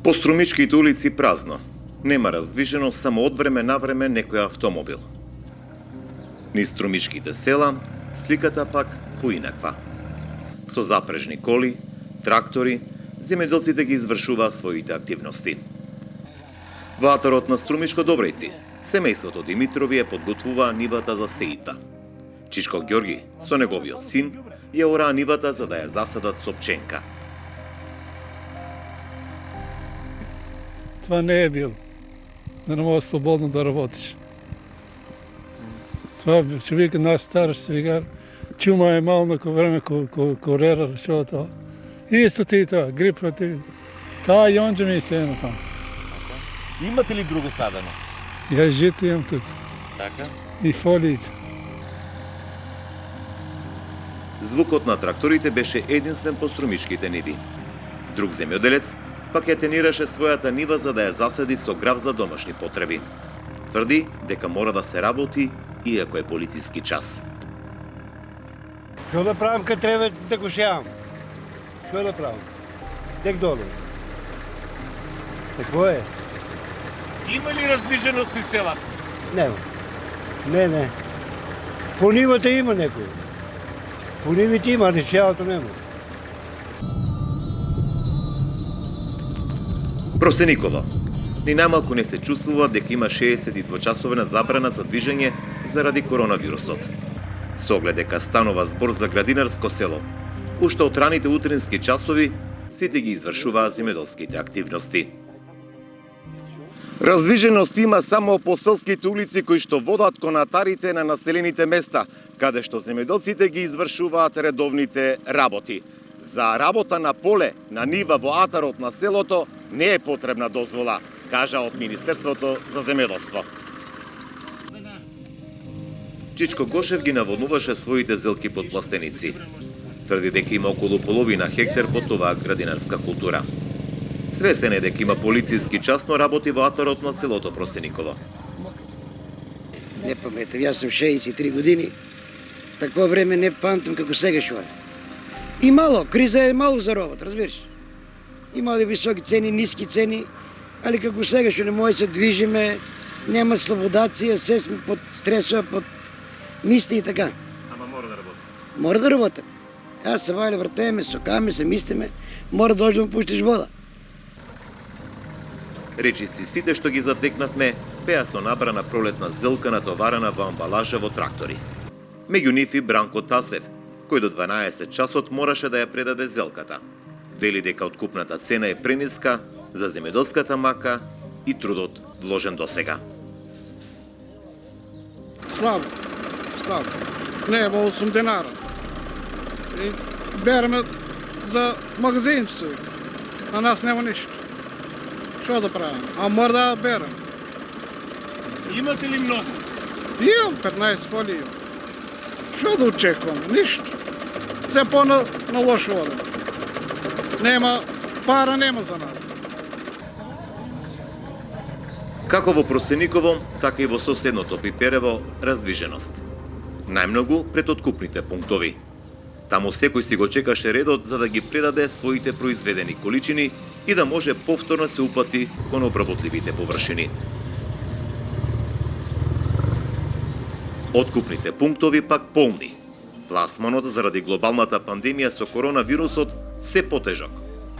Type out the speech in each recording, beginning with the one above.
По струмичките улици празно. Нема раздвижено само од време на време некој автомобил. Низ струмичките села, сликата пак поинаква. Со запрежни коли, трактори, земјоделците ги извршуваат своите активности. Во атарот на Струмичко Добрејци, семејството Димитрови ја подготвува нивата за сејта. Чичко Ѓорги со неговиот син ја ораа нивата за да ја засадат со пченка. Това не е било. Да не можеш слободно да работиш. Това човек нас стараш сега, чума е мал на време корера, решава това. И исто ти това, грип против. Таа јонџа ми се едно там. Имате ли друго садено? Ја жито имам тук. Така? И фолиите. Звукот на тракторите беше единствен по струмичките ниви. Друг земјоделец пак ја тенираше својата нива за да ја засади со грав за домашни потреби. Тврди дека мора да се работи иако е полициски час. Што да правам кога треба да го шеам? Што да правам? Дек долу. Тако е. Има ли раздвиженост из селата? Нема. Не. По нивата има некој. По нивите има, али шеалото нема. Просениково. Ни најмалку не се чувствува дека има 62-часовна забрана за движење заради коронавирусот. Со оглед дека станува збор за градинарско село, уште од раните утрински часови сите ги извршуваа земјоделските активности. Раздвиженост има само по селските улици кои што водат кон атарите на населените места, каде што земјоделците ги извршуваат редовните работи. За работа на поле, на нива во атарот на селото не е потребна дозвола, кажа од Министерството за земјоделство. Чичко Гошев ги наводнуваше своите зелки под пластеници. Тврди дека има околу половина хектар под оваа градинарска култура. Свесен е дека има полициски час, но работи во атарот на селото Просениково. Не паметам, јас сум 63 години. Такво време не памтам како сега што е. И мало, криза е мало за работа, разбираш. Има ли високи цени, ниски цени, али како сега што не може се движиме, нема слободација, се сме под стресова, под мисли и така. Ама мора да работи. Мора да работиме. Јас се вајле вртеме, сокаме, се мислиме, мора да да му пуштиш вода. Речи си сите што ги затекнавме, пеа со набрана пролетна зелка натоварена во амбалажа во трактори. Меѓу нив и Бранко Тасев, кој до 12 часот мораше да ја предаде зелката. Вели дека откупната цена е прениска за земјоделската мака и трудот вложен досега. Слабо. Нема 8 динара. И береме за магазинче. На нас нема ништо. Што да правим? А мора да берем. Имате ли многу? Имам 15 фолии. Што да очекувам? Ништо. Се на лошо вода. Нема пара, нема за нас. Како во Просениково, така и во соседното Пиперево раздвиженост. Најмногу пред откупните пунктови. Таму секој си го чекаше редот за да ги предаде своите произведени количини и да може повторно се упати кон обработливите површини. Откупните пунктови пак полни. Пласманот заради глобалната пандемија со коронавирусот се потежок.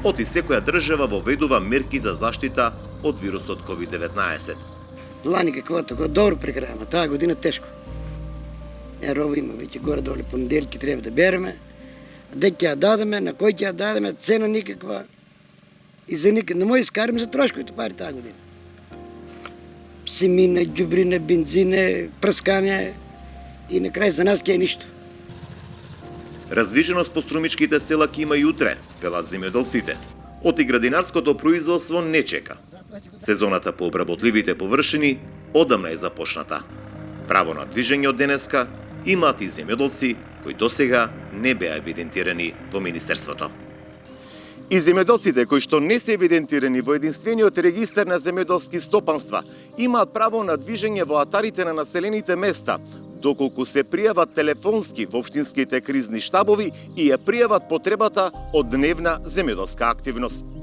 Оти секоја држава воведува мерки за заштита од вирусот COVID-19. Лани каквото го добро преграма, таа година тешко. Роба има веќе горе-долу понеделки треба да береме. Дек ќе ја дадеме, на кој ќе ја дадеме, цена никаква. И за никак не може искараме за трошковите пари таа година. Семина, ѓубрина, бензине, прскање и на крај за нас ќе е ништо. Раздвиженост по струмичките села ќе има и утре, велат земјоделците. Оти градинарското производство не чека. Сезоната по обработливите површини одамна е започната. Право на движење од денеска имаат и земјоделци кои досега не беа евидентирани во Министерството. И земјоделците кои што не се евидентирани во единствениот регистар на земјоделски стопанства имаат право на движење во атарите на населените места, доколку се пријават телефонски во општинските кризни штабови и ја пријават потребата од дневна земјоделска активност.